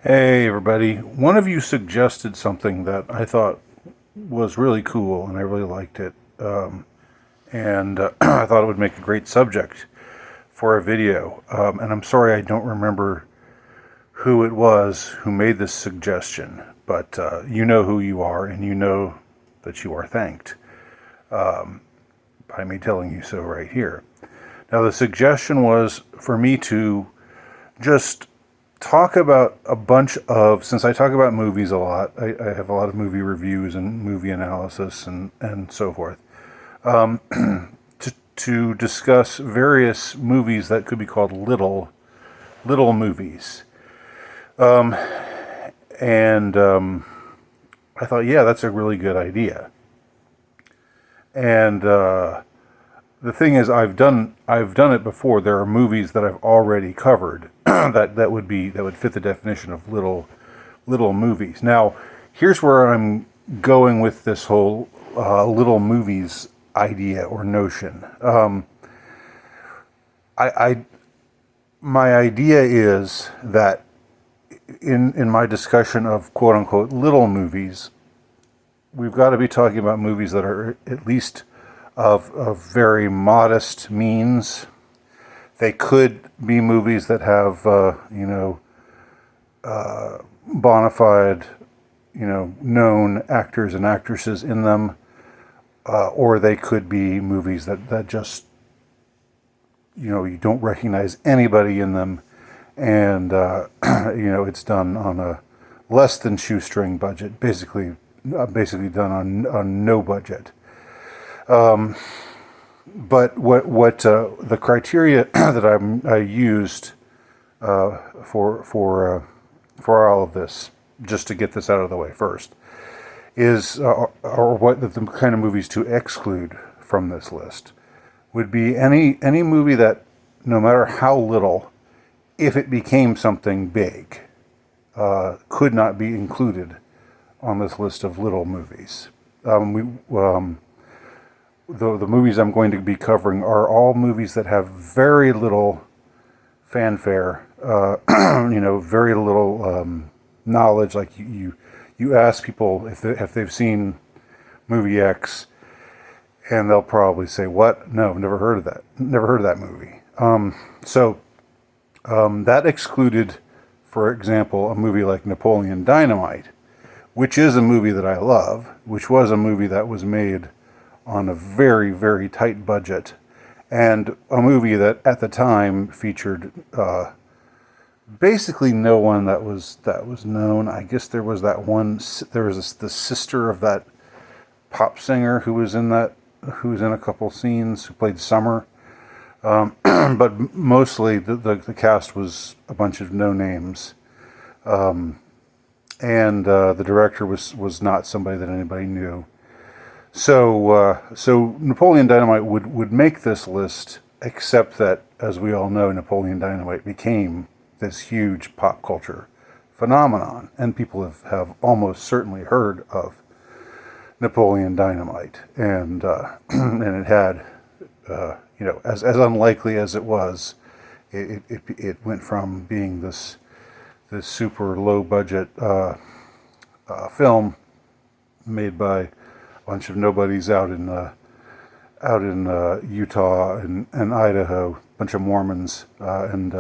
Hey everybody, one of you suggested something that I thought was really cool and I really liked it. And I thought it would make a great subject for a video. And I'm sorry I don't remember who it was who made this suggestion, but you know who you are and you know that you are thanked by me telling you so right here. Now, the suggestion was for me to just talk about a bunch of, since I talk about movies a lot, I have a lot of movie reviews and movie analysis and so forth, to discuss various movies that could be called little movies. And I thought, yeah, that's a really good idea. And the thing is, I've done it before. There are movies that I've already covered that would fit the definition of little movies. Now, here's where I'm going with this whole little movies idea or notion. I my idea is that in my discussion of quote unquote little movies, we've got to be talking about movies that are at least of very modest means. They could be movies that have, bona fide, known actors and actresses in them, or they could be movies that just, you don't recognize anybody in them, and, it's done on a less than shoestring budget, basically done on no budget. But what the criteria that I used for all of this, just to get this out of the way first, is or what the kind of movies to exclude from this list would be any movie that, no matter how little, if it became something big, could not be included on this list of little movies. The movies I'm going to be covering are all movies that have very little fanfare, very little knowledge. Like you ask people if they've seen movie X, and they'll probably say, "What? No, never heard of that. Never heard of that movie." That excluded, for example, a movie like Napoleon Dynamite, which is a movie that I love, which was a movie that was made on a very, very tight budget, and a movie that at the time featured basically no one that was known. I guess there was the sister of that pop singer who was in a couple scenes, who played Summer. But mostly the cast was a bunch of no names, and the director was not somebody that anybody knew. So Napoleon Dynamite would make this list, except that, as we all know, Napoleon Dynamite became this huge pop culture phenomenon, and people have almost certainly heard of Napoleon Dynamite, and and it had, as unlikely as it was, it went from being this super low budget film made by bunch of nobodies out in Utah and Idaho, bunch of Mormons, and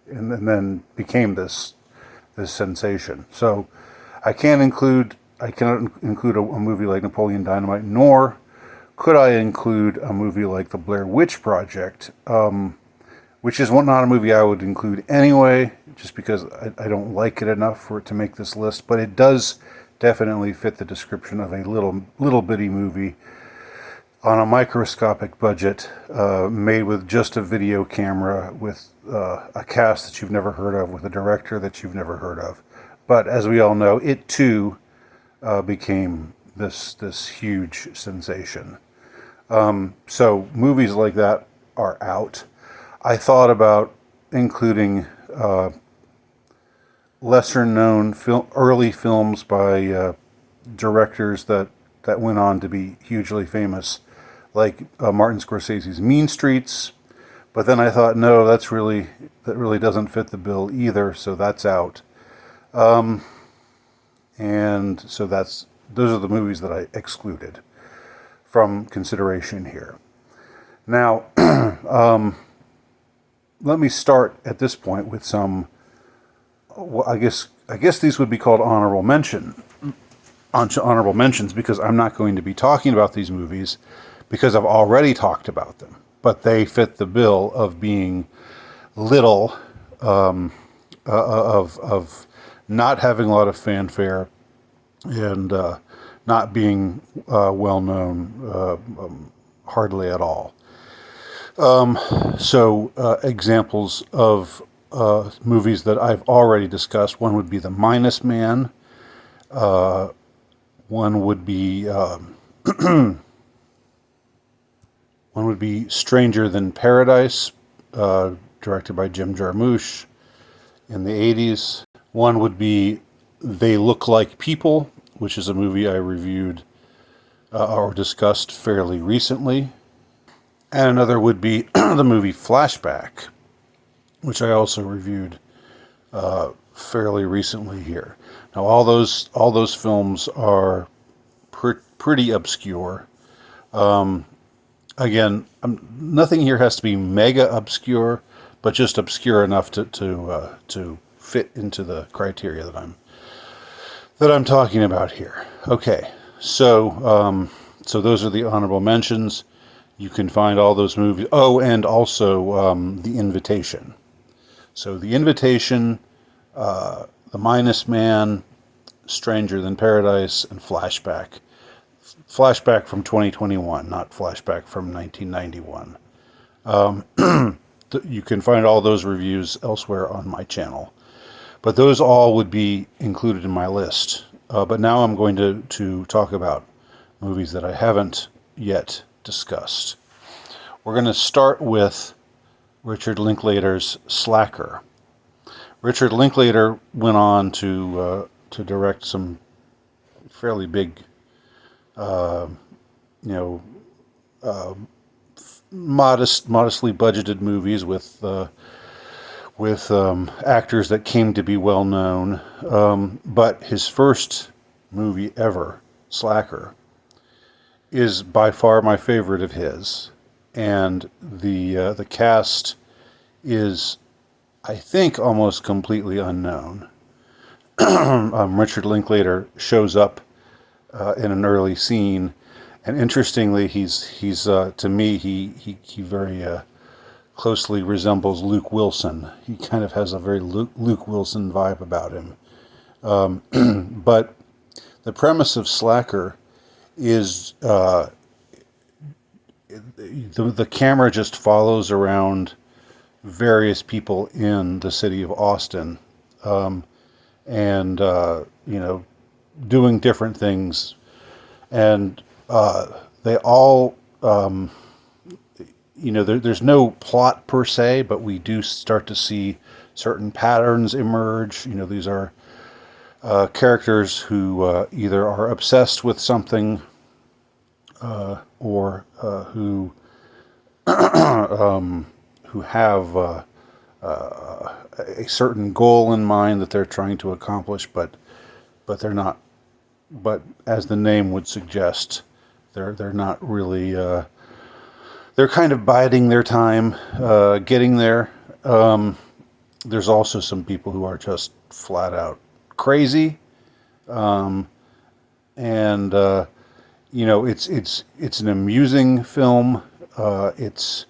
then became this sensation. So I cannot include a movie like Napoleon Dynamite, nor could I include a movie like The Blair Witch Project, which is not a movie I would include anyway, just because I don't like it enough for it to make this list. But it does definitely fit the description of a little bitty movie on a microscopic budget, made with just a video camera, with a cast that you've never heard of, with a director that you've never heard of. But as we all know, it too became this huge sensation. So movies like that are out. I thought about including lesser known early films by directors that went on to be hugely famous, like Martin Scorsese's Mean Streets. But then I thought, no, that really doesn't fit the bill either, so that's out. And so those are the movies that I excluded from consideration here. Now, let me start at this point with some. Well, I guess these would be called honorable mentions, because I'm not going to be talking about these movies because I've already talked about them. But they fit the bill of being little, of not having a lot of fanfare, and not being well known hardly at all. So examples of movies that I've already discussed: one would be The Minus Man. One would be Stranger Than Paradise, directed by Jim Jarmusch in the 80s. One would be They Look Like People, which is a movie I reviewed or discussed fairly recently. And another would be the movie Flashback, which I also reviewed fairly recently here. Now, all those films are pretty obscure. Again, nothing here has to be mega obscure, but just obscure enough to fit into the criteria that I'm talking about here. Okay, so those are the honorable mentions. You can find all those movies. Oh, and also The Invitation. So The Invitation, The Minus Man, Stranger Than Paradise, and Flashback. Flashback from 2021, not Flashback from 1991. You can find all those reviews elsewhere on my channel. But those all would be included in my list. But now I'm going to talk about movies that I haven't yet discussed. We're going to start with Richard Linklater's Slacker. Richard Linklater went on to direct some fairly big, modestly budgeted movies with actors that came to be well known. But his first movie ever, Slacker, is by far my favorite of his, and the cast is, I think, almost completely unknown. Richard Linklater shows up in an early scene, and interestingly, he's to me he very closely resembles Luke Wilson. He kind of has a very Luke Wilson vibe about him. But the premise of Slacker is the camera just follows around various people in the city of Austin, and doing different things, and they all there's no plot per se, but we do start to see certain patterns emerge. These are characters who either are obsessed with something, or who have a certain goal in mind that they're trying to accomplish, but they're not. But as the name would suggest, they're not really. They're kind of biding their time, getting there. There's also some people who are just flat out crazy, and it's an amusing film. It's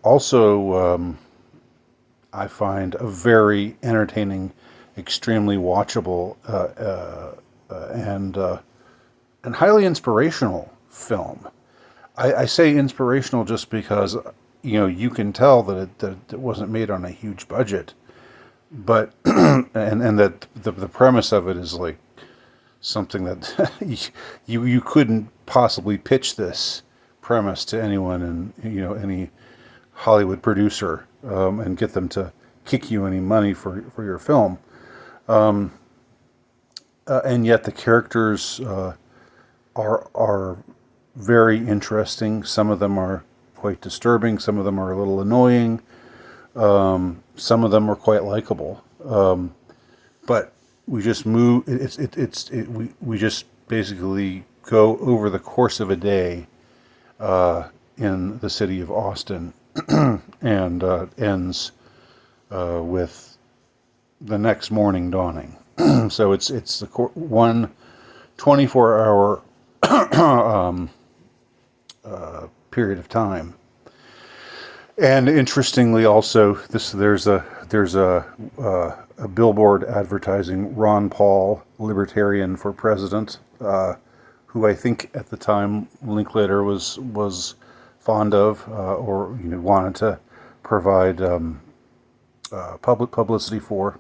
also, I find, a very entertaining, extremely watchable, and highly inspirational film. I say inspirational just because you can tell that it wasn't made on a huge budget, but and that the premise of it is like something that you couldn't possibly pitch this premise to anyone, and any Hollywood producer, and get them to kick you any money for your film, and yet the characters are very interesting. Some of them are quite disturbing. Some of them are a little annoying. Some of them are quite likable. but we just move. We just basically go over the course of a day in the city of Austin, and ends with the next morning dawning. So it's the one 24-hour period of time. And interestingly, also, there's a billboard advertising Ron Paul, Libertarian for President, who I think at the time Linklater was fond of, or wanted to provide public publicity for.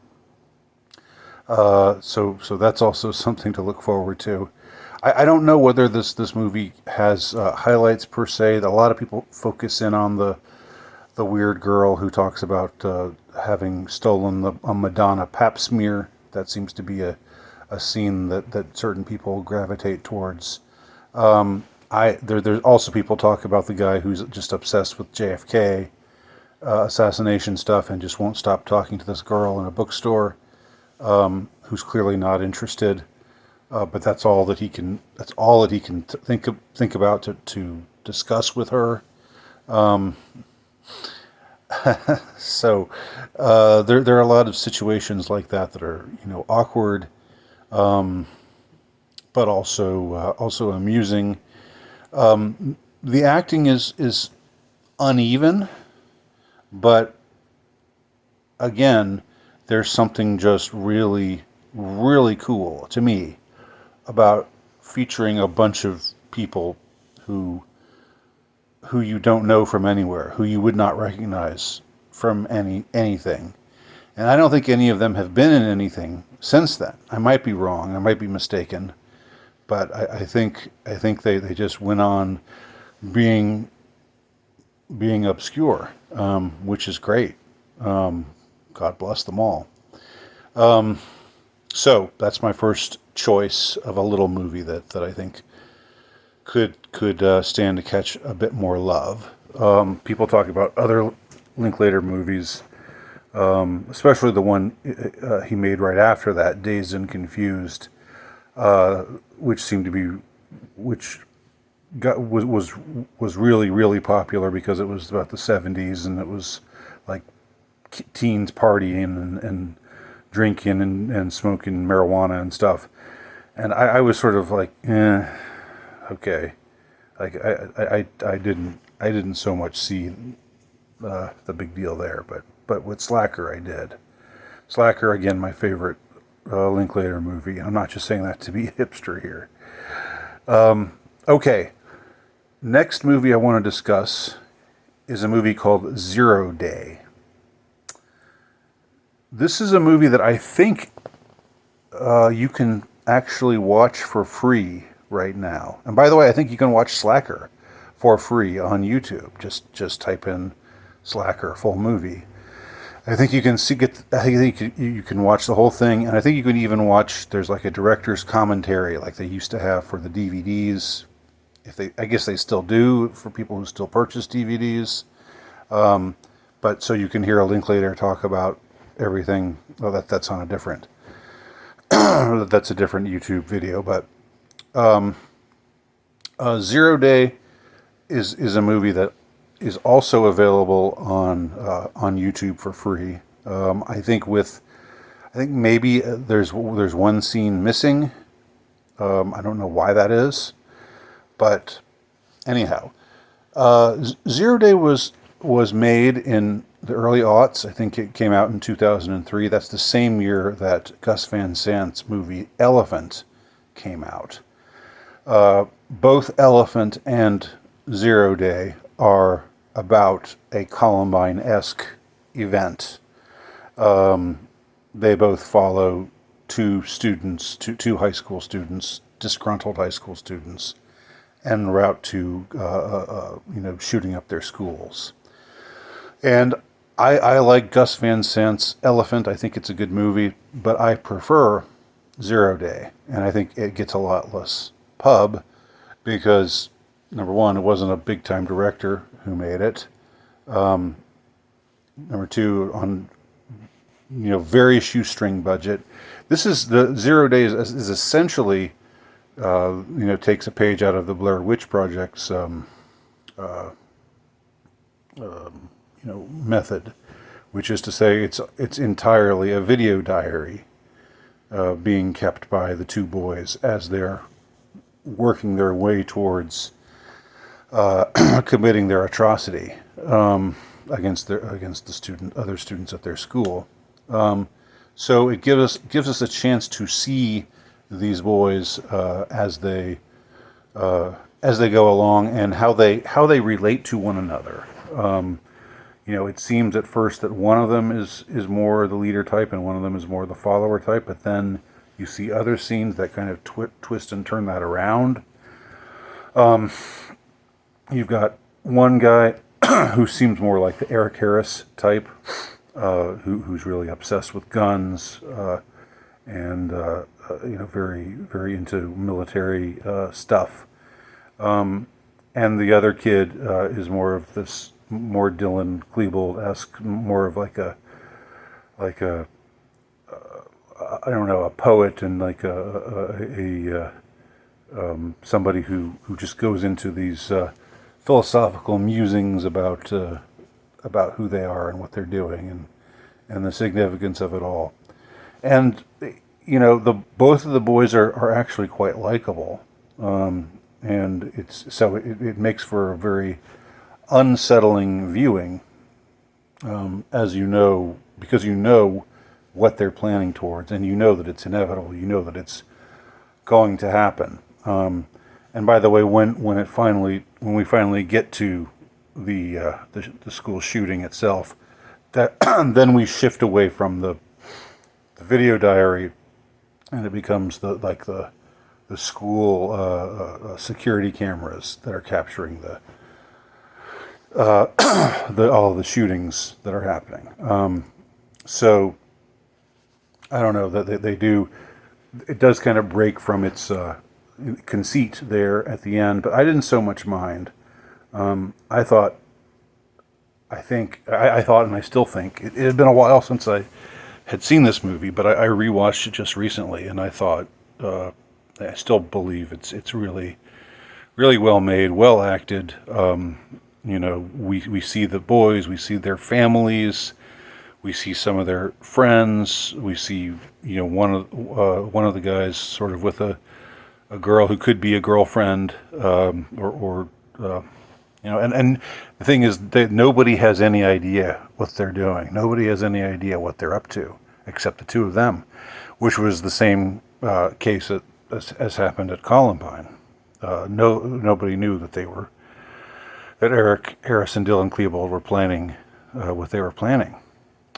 So that's also something to look forward to. I don't know whether this movie has highlights per se. A lot of people focus in on the weird girl who talks about having stolen a Madonna pap smear. That seems to be a scene that certain people gravitate towards. There's also people talk about the guy who's just obsessed with JFK assassination stuff and just won't stop talking to this girl in a bookstore, who's clearly not interested. But that's all that he can. That's all that he can think about to discuss with her. So there are a lot of situations like that are awkward, but also amusing. The acting is uneven, but again, there's something just really cool to me about featuring a bunch of people who you don't know from anywhere, who you would not recognize from anything. And I don't think any of them have been in anything since then. I might be wrong, I might be mistaken, but I think they just went on being obscure, which is great. God bless them all. So that's my first choice of a little movie that I think could stand to catch a bit more love. People talk about other Linklater movies, especially the one he made right after that, Dazed and Confused, which seemed to be was really popular because it was about the 70s, and it was like teens partying and drinking and smoking marijuana and stuff. And I was sort of like, okay. Like I didn't so much see the big deal there, but with Slacker I did. Slacker, again, my favorite Linklater movie. I'm not just saying that to be hipster here. Okay, next movie I want to discuss is a movie called Zero Day. This is a movie that I think you can actually watch for free right now. And by the way, I think you can watch Slacker for free on YouTube. Just type in Slacker full movie. I think you can I think you can watch the whole thing, and I think you can even watch. There's like a director's commentary, like they used to have for the DVDs. I guess they still do for people who still purchase DVDs. But so you can hear a Linklater talk about everything. Well, that's on a different. That's a different YouTube video, but Zero Day is a movie that is also available on YouTube for free. I think maybe there's one scene missing. I don't know why that is, but anyhow, Zero Day was made in the early aughts. I think it came out in 2003. That's the same year that Gus Van Sant's movie Elephant came out. Both Elephant and Zero Day are about a Columbine-esque event. They both follow two high school students, disgruntled high school students, en route to shooting up their schools. And I like Gus Van Sant's Elephant. I think it's a good movie, but I prefer Zero Day, and I think it gets a lot less pub because, number one, it wasn't a big-time director who made it. Number two, very shoestring budget. This is the 0 Days is essentially, takes a page out of the Blair Witch Project's, method, which is to say it's entirely a video diary being kept by the two boys as they're working their way towards committing their atrocity against the other students at their school. So it gives us a chance to see these boys as they go along, and how they relate to one another. It seems at first that one of them is more the leader type and one of them is more the follower type, but then you see other scenes that kind of twist and turn that around. You've got one guy who seems more like the Eric Harris type, who's really obsessed with guns, and very, very into military stuff. And the other kid is more of this, more Dylan Klebold-esque, more of like a I don't know, a poet, and like somebody who just goes into these philosophical musings about who they are and what they're doing, and the significance of it all. And both of the boys are actually quite likable, and it makes for a very unsettling viewing, as because you know what they're planning towards, and you know that it's inevitable. You know that it's going to happen. And by the way, when we finally get to the school shooting itself, that then we shift away from the video diary, and it becomes the school security cameras that are capturing all the shootings that are happening. So I don't know that they do. It does kind of break from its conceit there at the end, but I didn't so much mind. I thought, and I still think it had been a while since I had seen this movie, but I rewatched it just recently, and I thought, I still believe it's really, really well made, well acted. We see the boys, we see their families, we see some of their friends, we see one of the guys sort of with a girl who could be a girlfriend, and the thing is that nobody has any idea what they're doing. Nobody has any idea what they're up to, except the two of them, which was the same case as happened at Columbine. Nobody knew that Eric Harris and Dylan Klebold were planning what they were planning.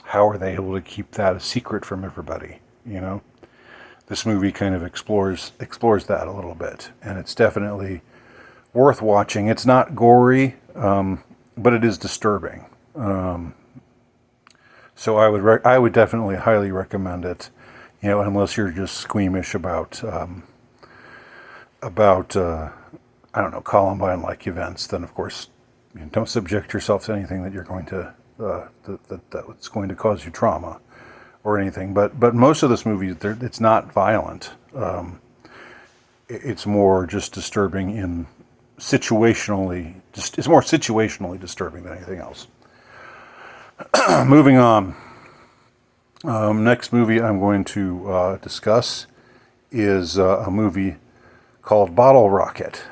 How are they able to keep that a secret from everybody? This movie kind of explores that a little bit, and it's definitely worth watching. It's not gory, but it is disturbing. So I would definitely highly recommend it. Unless you're just squeamish about I don't know, Columbine-like events, then of course don't subject yourself to anything that you're going to that's going to cause you trauma or anything. But most of this movie, it's not violent. It's more just disturbing in situationally. It's more situationally disturbing than anything else. Moving on. Next movie I'm going to discuss is a movie called Bottle Rocket.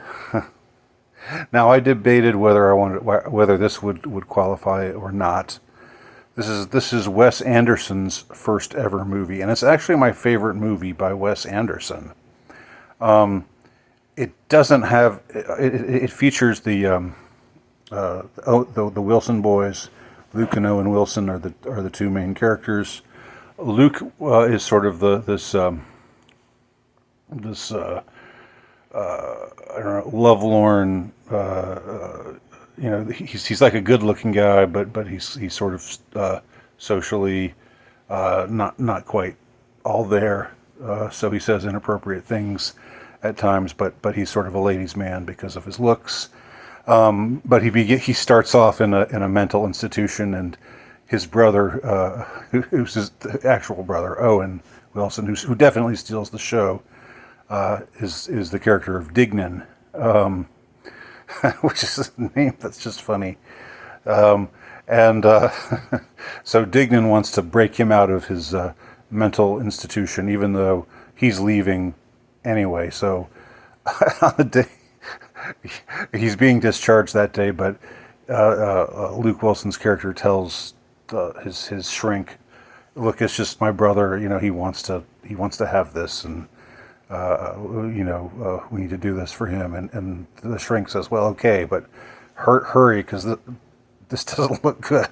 Now, I debated whether this would qualify or not. This is Wes Anderson's first ever movie, and it's actually my favorite movie by Wes Anderson. It doesn't have it features the Wilson boys. Luke and Owen Wilson are the two main characters. Luke is sort of this I don't know, lovelorn. He's like a good-looking guy, but he's sort of socially not quite all there. So he says inappropriate things at times, but he's sort of a ladies' man because of his looks. But he starts off in a mental institution, and his brother, who's his actual brother, Owen Wilson, who definitely steals the show, is the character of Dignan, which is a name that's just funny. And so Dignan wants to break him out of his mental institution, even though he's leaving anyway. So on the day he's being discharged that day, but Luke Wilson's character tells his shrink, "Look, it's just my brother. He wants to have this, and we need to do this for him." And the shrink says, "Well, okay, but hurry, because this doesn't look good."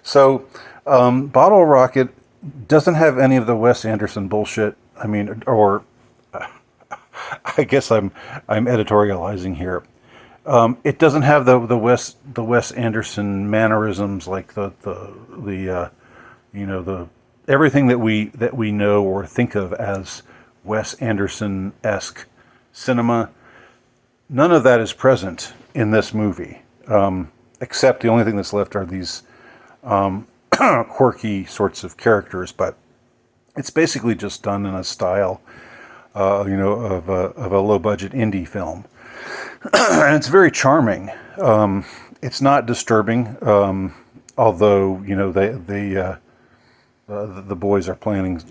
So, Bottle Rocket doesn't have any of the Wes Anderson bullshit. I mean, or I guess I'm editorializing here. It doesn't have the Wes Anderson mannerisms, like the everything that we know or think of as Wes Anderson-esque cinema. None of that is present in this movie, except the only thing that's left are these quirky sorts of characters. But it's basically just done in a style, of a low-budget indie film. And it's very charming. It's not disturbing, although the boys are planning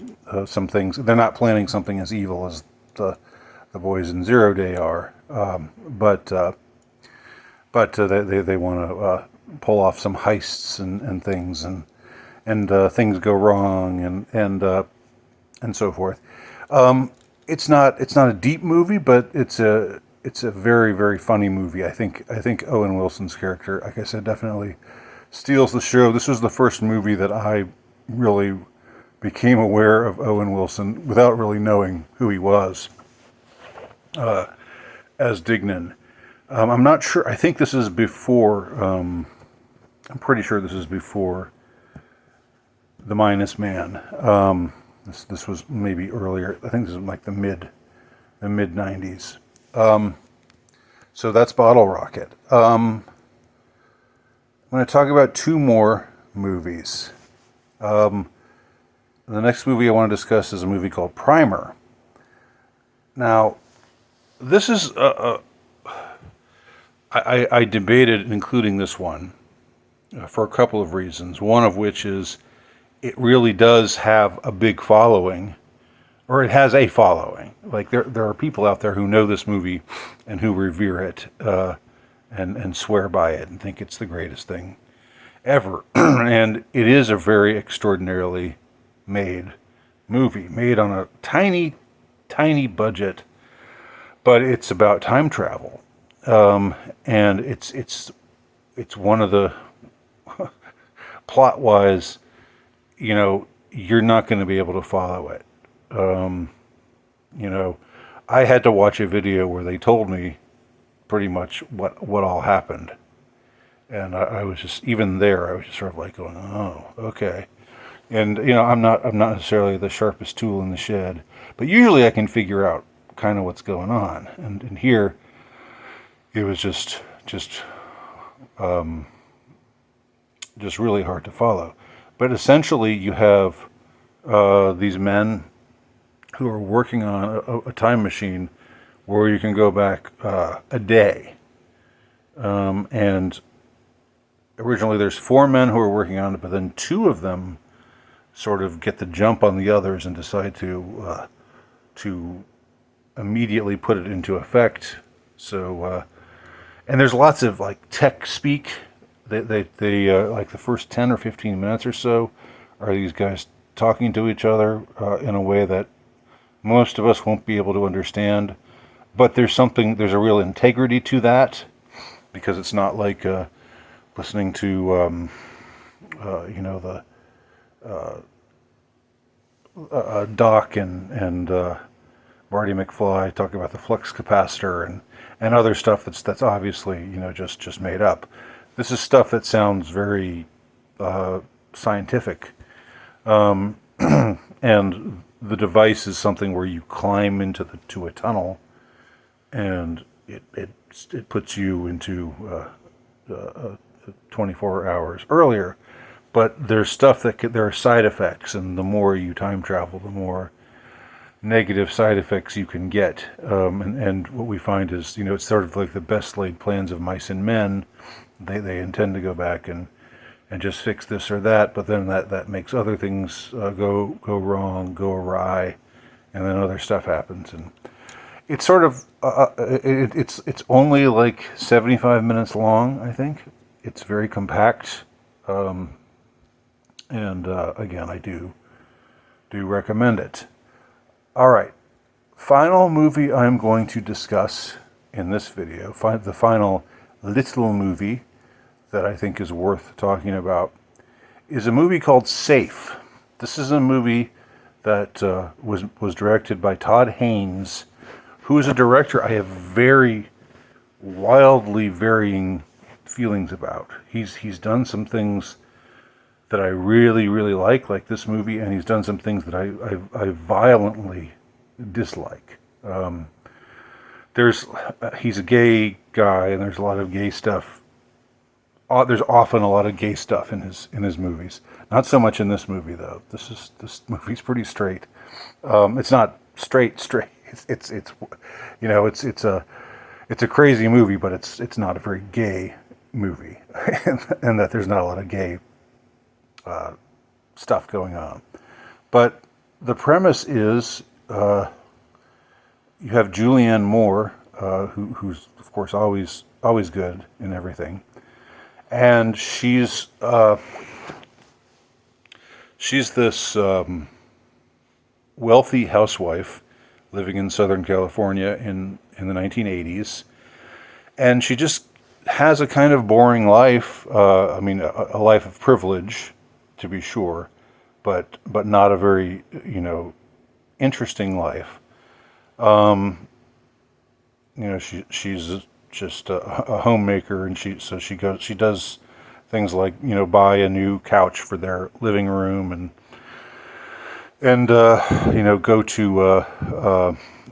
some things. They're not planning something as evil as the boys in Zero Day are, but they want to pull off some heists and things, and things go wrong and so forth. It's not a deep movie, but it's a very, very funny movie. I think Owen Wilson's character, like I said, definitely steals the show. This was the first movie that I really became aware of Owen Wilson without really knowing who he was, as Dignan. I'm not sure. I think this is before. I'm pretty sure this is before The Minus Man. This was maybe earlier. I think this is like the mid 90s. So that's Bottle Rocket. I'm going to talk about two more movies. The next movie I want to discuss is a movie called Primer. Now, this is I debated including this one for a couple of reasons. One of which is it really does have a big following, or it has a following. Like there are people out there who know this movie and who revere it and swear by it and think it's the greatest thing ever. And it is a very extraordinarily made movie, made on a tiny, tiny budget, but it's about time travel, and it's one of the plot-wise, you're not going to be able to follow it. I had to watch a video where they told me pretty much what all happened. And I was just, even there, I was just sort of like going, oh, okay. And, I'm not necessarily the sharpest tool in the shed, but usually I can figure out kind of what's going on. And here, it was just really hard to follow. But essentially, you have these men who are working on a time machine where you can go back a day. And originally there's 4 men who are working on it, but then 2 of them sort of get the jump on the others and decide to immediately put it into effect. So, and there's lots of like tech speak. They like the first 10 or 15 minutes or so are these guys talking to each other in a way that most of us won't be able to understand. But there's a real integrity to that, because it's not like listening to Doc and Marty McFly talking about the flux capacitor and other stuff that's obviously just made up. This is stuff that sounds very scientific, and the device is something where you climb into a tunnel, and it puts you into 24 hours earlier. But there's stuff there are side effects, and the more you time travel, the more negative side effects you can get. And what we find is, it's sort of like the best laid plans of mice and men. They intend to go back and just fix this or that, but then that makes other things go wrong, go awry, and then other stuff happens. And it's sort of it's only like 75 minutes long, I think. It's very compact. And again, I do recommend it. All right, final movie I'm going to discuss in this video, the final little movie that I think is worth talking about, is a movie called Safe. This is a movie that was directed by Todd Haynes, who is a director I have very wildly varying feelings about. He's done some things that I really, really like this movie, and he's done some things that I violently dislike. He's a gay guy, and there's a lot of gay stuff. There's often a lot of gay stuff in his movies. Not so much in this movie, though. This movie's pretty straight. It's not straight. It's a crazy movie, but it's not a very gay movie, and that there's not a lot of gay stuff going on. But the premise is you have Julianne Moore, who's of course always good in everything, and she's this wealthy housewife living in Southern California in the 1980s, and she just has a kind of boring life. A life of privilege, to be sure, but not a very interesting life. She's just a homemaker, and she does things like buy a new couch for their living room, and go to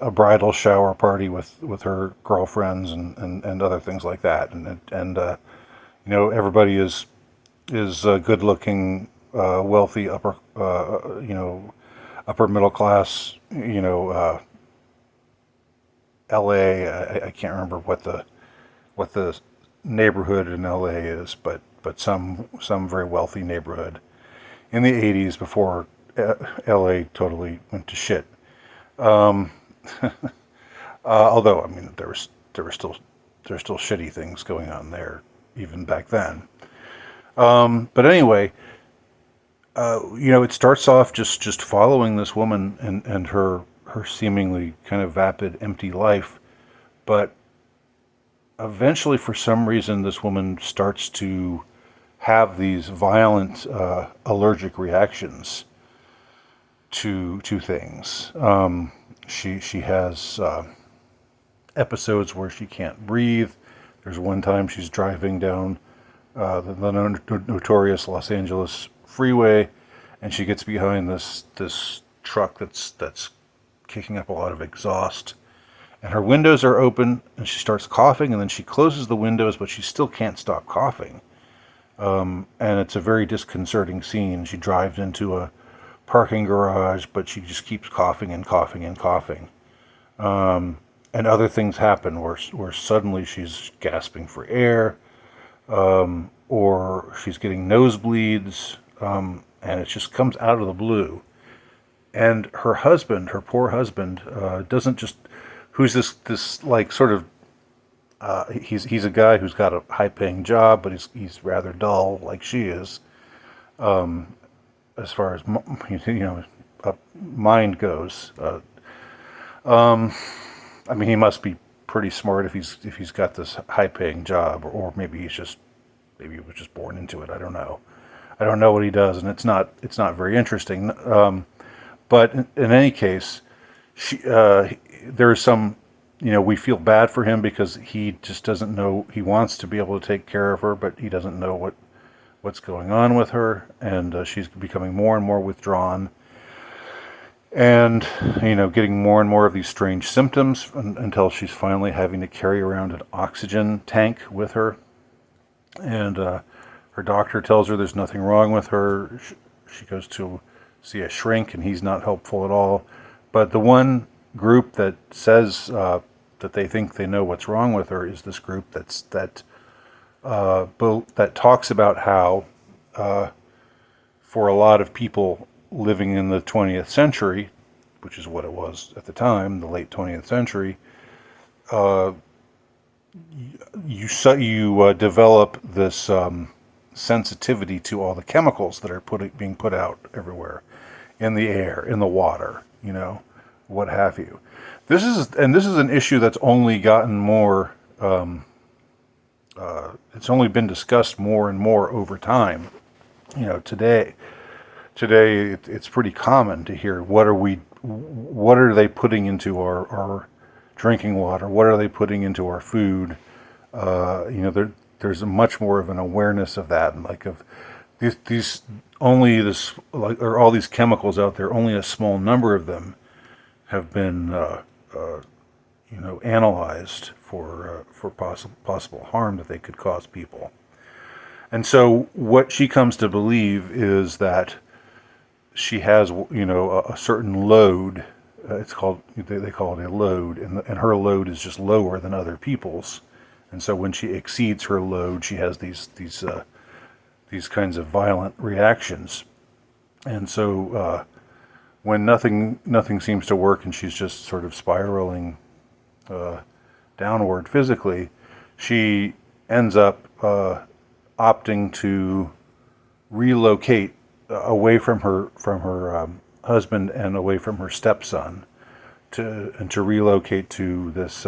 a bridal shower party with her girlfriends and other things like that, and everybody is good looking, wealthy, upper middle class, LA. I can't remember what the neighborhood in LA is, but some very wealthy neighborhood in the 80s before LA totally went to shit. Although there were still shitty things going on there even back then. But anyway, it starts off just following this woman and her seemingly kind of vapid, empty life, but eventually, for some reason, this woman starts to have these violent allergic reactions to things. She has episodes where she can't breathe. There's one time she's driving down the notorious Los Angeles freeway, and she gets behind this truck that's kicking up a lot of exhaust, and her windows are open, and she starts coughing, and then she closes the windows, but she still can't stop coughing. And it's a very disconcerting scene. She drives into a parking garage, but she just keeps coughing and coughing and coughing. And other things happen where suddenly she's gasping for air, or she's getting nosebleeds, and it just comes out of the blue. And her husband, her poor husband, doesn't just, who's this like sort of, he's a guy who's got a high-paying job, but he's rather dull, like she is, as far as mind goes. He must be pretty smart if he's got this high-paying job, or maybe he was just born into it. I don't know what he does, and it's not very interesting. But in any case, there's some, we feel bad for him because he just doesn't know. He wants to be able to take care of her, but he doesn't know what's going on with her, and she's becoming more and more withdrawn, and getting more and more of these strange symptoms until she's finally having to carry around an oxygen tank with her, and Her doctor tells her there's nothing wrong with her. She goes to see a shrink, and he's not helpful at all. But the one group that says that they think they know what's wrong with her is this group that talks about how for a lot of people living in the 20th century, which is what it was at the time, the late 20th century, you develop this sensitivity to all the chemicals that are being put out everywhere, in the air, in the water, what have you. This is an issue that's only gotten more. It's only been discussed more and more over time. Today it's pretty common to hear what are they putting into our drinking water? What are they putting into our food? There's a much more of an awareness of that, and like of these only this like or all these chemicals out there. Only a small number of them have been analyzed for possible harm that they could cause people. And so what she comes to believe is that she has a certain load. It's called they call it a load, and her load is just lower than other people's. And so when she exceeds her load, she has these kinds of violent reactions. And so when nothing seems to work, and she's just sort of spiraling downward physically, she ends up opting to relocate away from her husband and away from her stepson, to relocate to this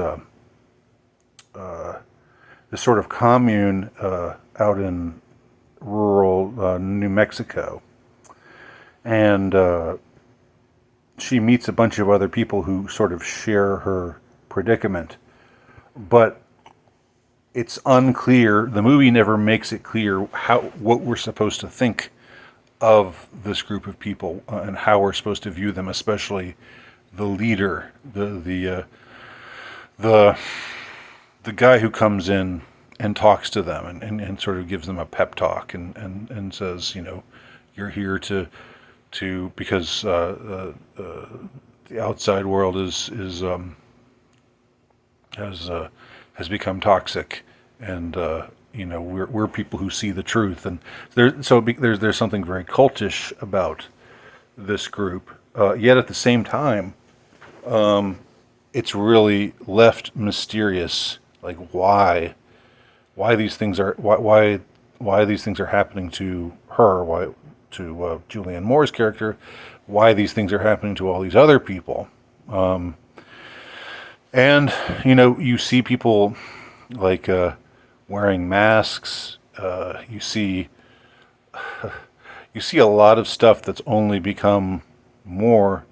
this sort of commune out in rural New Mexico. And she meets a bunch of other people who sort of share her predicament. But it's unclear, the movie never makes it clear what we're supposed to think of this group of people and how we're supposed to view them, especially the leader, the guy who comes in and talks to them and sort of gives them a pep talk and says, you're here to because the outside world has become toxic, and we're people who see the truth, and there's something very cultish about this group. Yet at the same time, it's really left mysterious, like why these things are why these things are happening to her, to Julianne Moore's character, why these things are happening to all these other people. And you see people like wearing masks. You see a lot of stuff that's only become more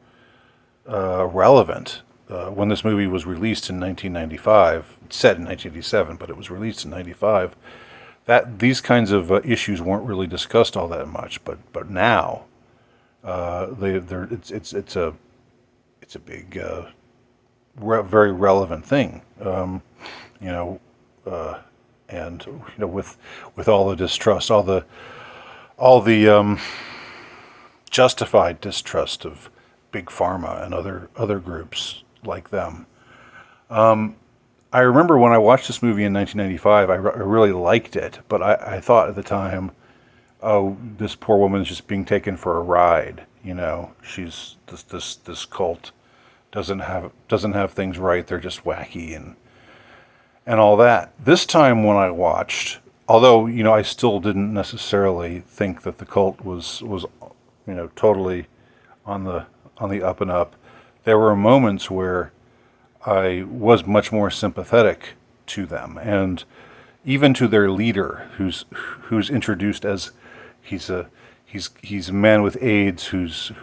relevant. When this movie was released in 1995, it's set in 1987, but it was released in 95. That these kinds of issues weren't really discussed all that much, but now it's a big, very relevant thing. And with all the distrust, all the justified distrust of big pharma and other groups like them. I remember when I watched this movie in 1995, I really liked it, but I thought at the time, oh, this poor woman is just being taken for a ride. She's this cult doesn't have things right. They're just wacky and all that. This time when I watched, although I still didn't necessarily think that the cult was totally on the up and up, there were moments where I was much more sympathetic to them, and even to their leader, who's introduced as he's a man with AIDS who's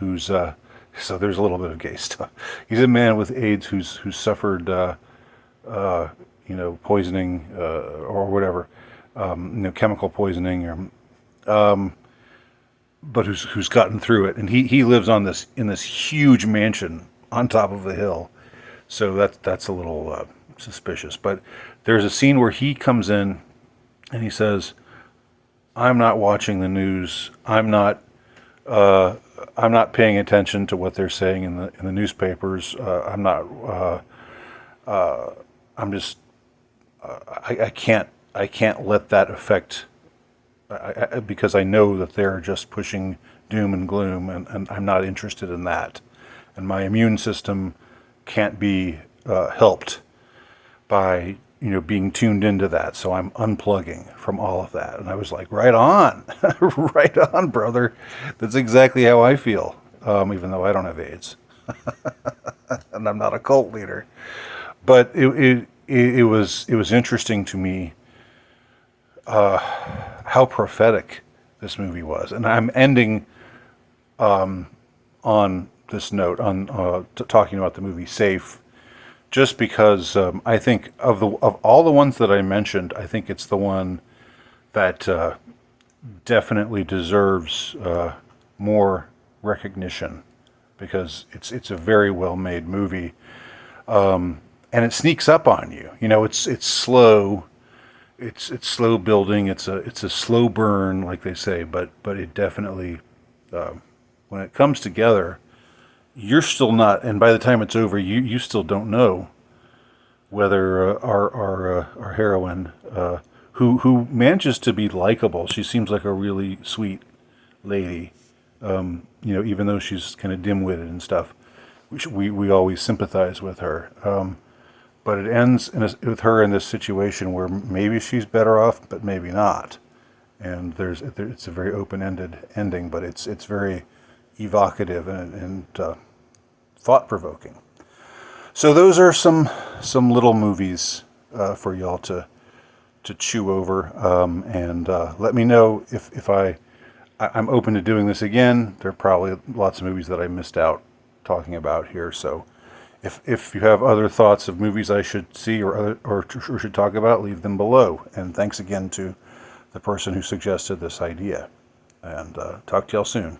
so there's a little bit of gay stuff. He's a man with AIDS who's suffered poisoning or whatever, chemical poisoning, or but who's gotten through it, and he lives in this huge mansion on top of the hill. So that's a little suspicious. But there's a scene where he comes in and he says, I'm not watching the news. I'm not paying attention to what they're saying in the newspapers. I'm not. I'm just. I can't let that affect. Because I know that they're just pushing doom and gloom, and I'm not interested in that. And my immune system can't be helped by being tuned into that. So I'm unplugging from all of that. And I was like, right on, right on, brother. That's exactly how I feel. Even though I don't have AIDS, and I'm not a cult leader, but it was interesting to me how prophetic this movie was. And I'm ending on this note on talking about the movie Safe, just because I think of all the ones that I mentioned, I think it's the one that definitely deserves more recognition, because it's a very well made movie, and it sneaks up on you. It's slow. It's slow building. It's a slow burn, like they say, but it definitely, when it comes together, you're still not, and by the time it's over, you still don't know whether our heroine, who manages to be likable. She seems like a really sweet lady, even though she's kind of dim-witted and stuff, which we always sympathize with her. But it ends with her in this situation where maybe she's better off, but maybe not. And it's a very open-ended ending, but it's very evocative and thought-provoking. So those are some little movies for y'all to chew over, and let me know if I'm open to doing this again. There are probably lots of movies that I missed out talking about here, so if you have other thoughts of movies I should see or should talk about, leave them below. And thanks again to the person who suggested this idea. And talk to y'all soon.